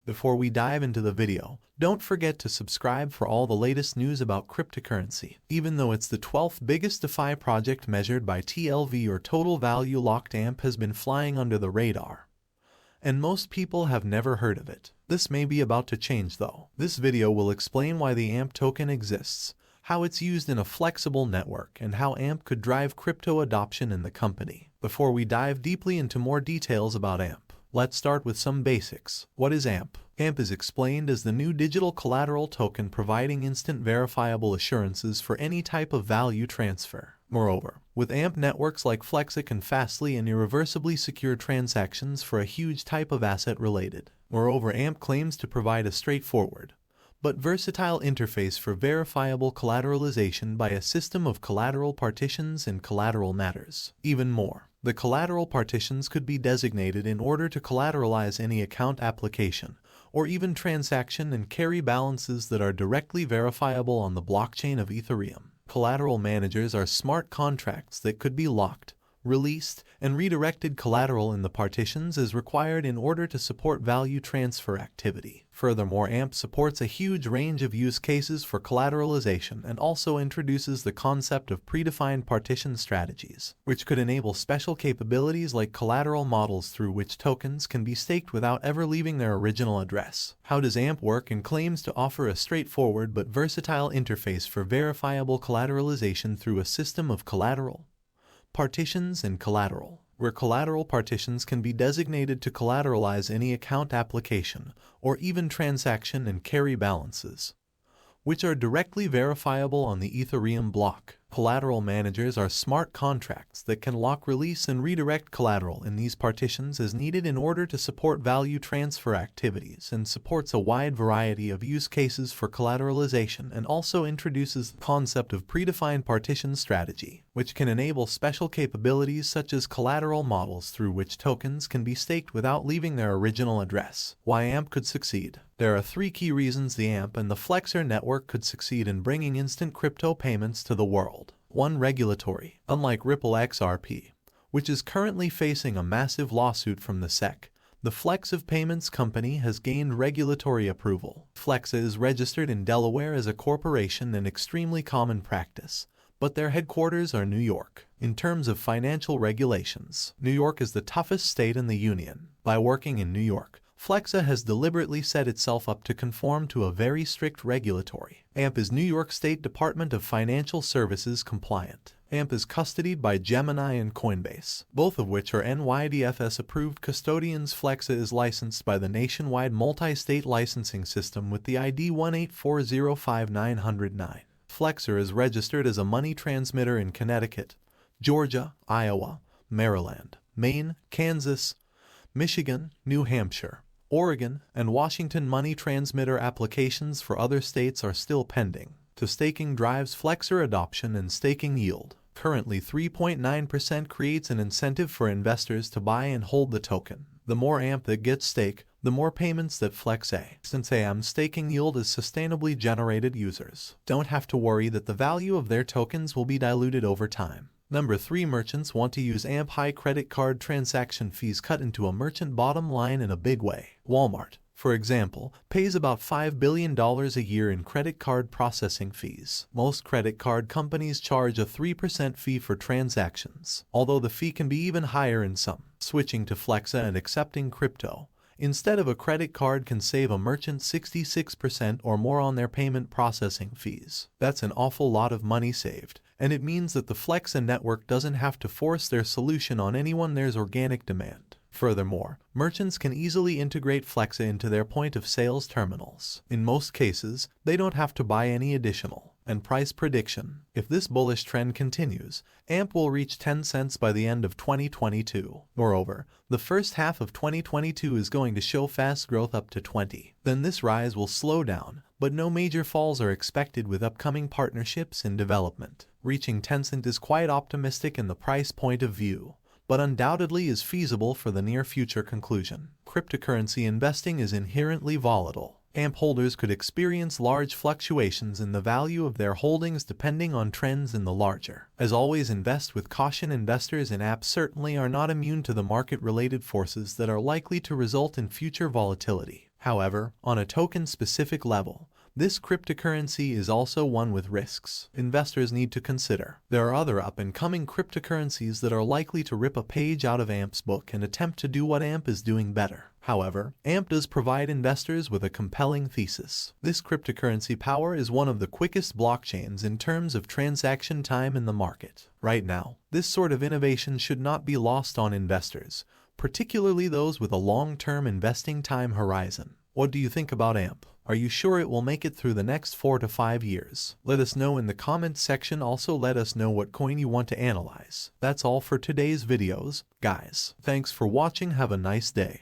Before we dive into the video, don't forget to subscribe for all the latest news about cryptocurrency. Even though it's the 12th biggest DeFi project measured by TLV or total value locked, AMP has been flying under the radar, and most people have never heard of it. This may be about to change though. This video will explain why the AMP token exists, how it's used in a flexible network, and how AMP could drive crypto adoption in the company. Before we dive deeply into more details about AMP, let's start with some basics. What is AMP? AMP is explained as the new digital collateral token providing instant verifiable assurances for any type of value transfer. Moreover, with AMP, networks like Flexa can fastly and irreversibly secure transactions for a huge type of asset related. Moreover, AMP claims to provide a straightforward but versatile interface for verifiable collateralization by a system of collateral partitions and collateral matters. Even more, the collateral partitions could be designated in order to collateralize any account application or even transaction and carry balances that are directly verifiable on the blockchain of Ethereum. Collateral managers are smart contracts that could be locked, released, and redirected. Collateral in the partitions is required in order to support value transfer activity. Furthermore, AMP supports a huge range of use cases for collateralization and also introduces the concept of predefined partition strategies, which could enable special capabilities like collateral models through which tokens can be staked without ever leaving their original address. How does AMP work? And claims to offer a straightforward but versatile interface for verifiable collateralization through a system of collateral partitions and collateral, where collateral partitions can be designated to collateralize any account application or even transaction and carry balances, which are directly verifiable on the Ethereum block. Collateral managers are smart contracts that can lock, release, and redirect collateral in these partitions as needed in order to support value transfer activities, and supports a wide variety of use cases for collateralization, and also introduces the concept of predefined partition strategy, which can enable special capabilities such as collateral models through which tokens can be staked without leaving their original address. Why AMP could succeed? There are 3 key reasons the AMP and the Flexer network could succeed in bringing instant crypto payments to the world. 1. Regulatory. Unlike Ripple XRP, which is currently facing a massive lawsuit from the SEC, the Flex Payments company has gained regulatory approval. Flexa is registered in Delaware as a corporation, an extremely common practice, but their headquarters are New York. In terms of financial regulations, New York is the toughest state in the union. By working in New York, Flexa has deliberately set itself up to conform to a very strict regulatory. AMP is New York State Department of Financial Services compliant. AMP is custodied by Gemini and Coinbase, both of which are NYDFS-approved custodians. Flexa is licensed by the nationwide multi-state licensing system with the ID 184059909. Flexer is registered as a money transmitter in Connecticut, Georgia, Iowa, Maryland, Maine, Kansas, Michigan, New Hampshire, Oregon, and Washington. Money transmitter applications for other states are still pending. To staking drives Flexer adoption and staking yield. Currently 3.9% creates an incentive for investors to buy and hold the token. The more AMP that gets staked, the more payments that Flexa. Since AMP's staking yield is sustainably generated, users don't have to worry that the value of their tokens will be diluted over time. Number 3. Merchants want to use AMP. High credit card transaction fees cut into a merchant bottom line in a big way. Walmart, for example, pays about $5 billion a year in credit card processing fees. Most credit card companies charge a 3% fee for transactions, although the fee can be even higher in some. Switching to Flexa and accepting crypto instead of a credit card can save a merchant 66% or more on their payment processing fees. That's an awful lot of money saved, and it means that the Flexa network doesn't have to force their solution on anyone. There's organic demand. Furthermore, merchants can easily integrate Flexa into their point-of-sales terminals. In most cases, they don't have to buy any additional. And price prediction. If this bullish trend continues, AMP will reach 10 cents by the end of 2022. Moreover, the first half of 2022 is going to show fast growth up to 20. Then this rise will slow down, but no major falls are expected with upcoming partnerships in development. Reaching 10 cents is quite optimistic in the price point of view, but undoubtedly is feasible for the near future. Conclusion. Cryptocurrency investing is inherently volatile. AMP holders could experience large fluctuations in the value of their holdings depending on trends in the larger. As always, invest with caution. Investors in AMP certainly are not immune to the market-related forces that are likely to result in future volatility. However, on a token-specific level, this cryptocurrency is also one with risks investors need to consider. There are other up-and-coming cryptocurrencies that are likely to rip a page out of AMP's book and attempt to do what AMP is doing better. However, AMP does provide investors with a compelling thesis. This cryptocurrency power is one of the quickest blockchains in terms of transaction time in the market. Right now, this sort of innovation should not be lost on investors, particularly those with a long-term investing time horizon. What do you think about AMP? Are you sure it will make it through the next 4 to 5 years? Let us know in the comments section. Also, let us know what coin you want to analyze. That's all for today's videos, guys. Thanks for watching. Have a nice day.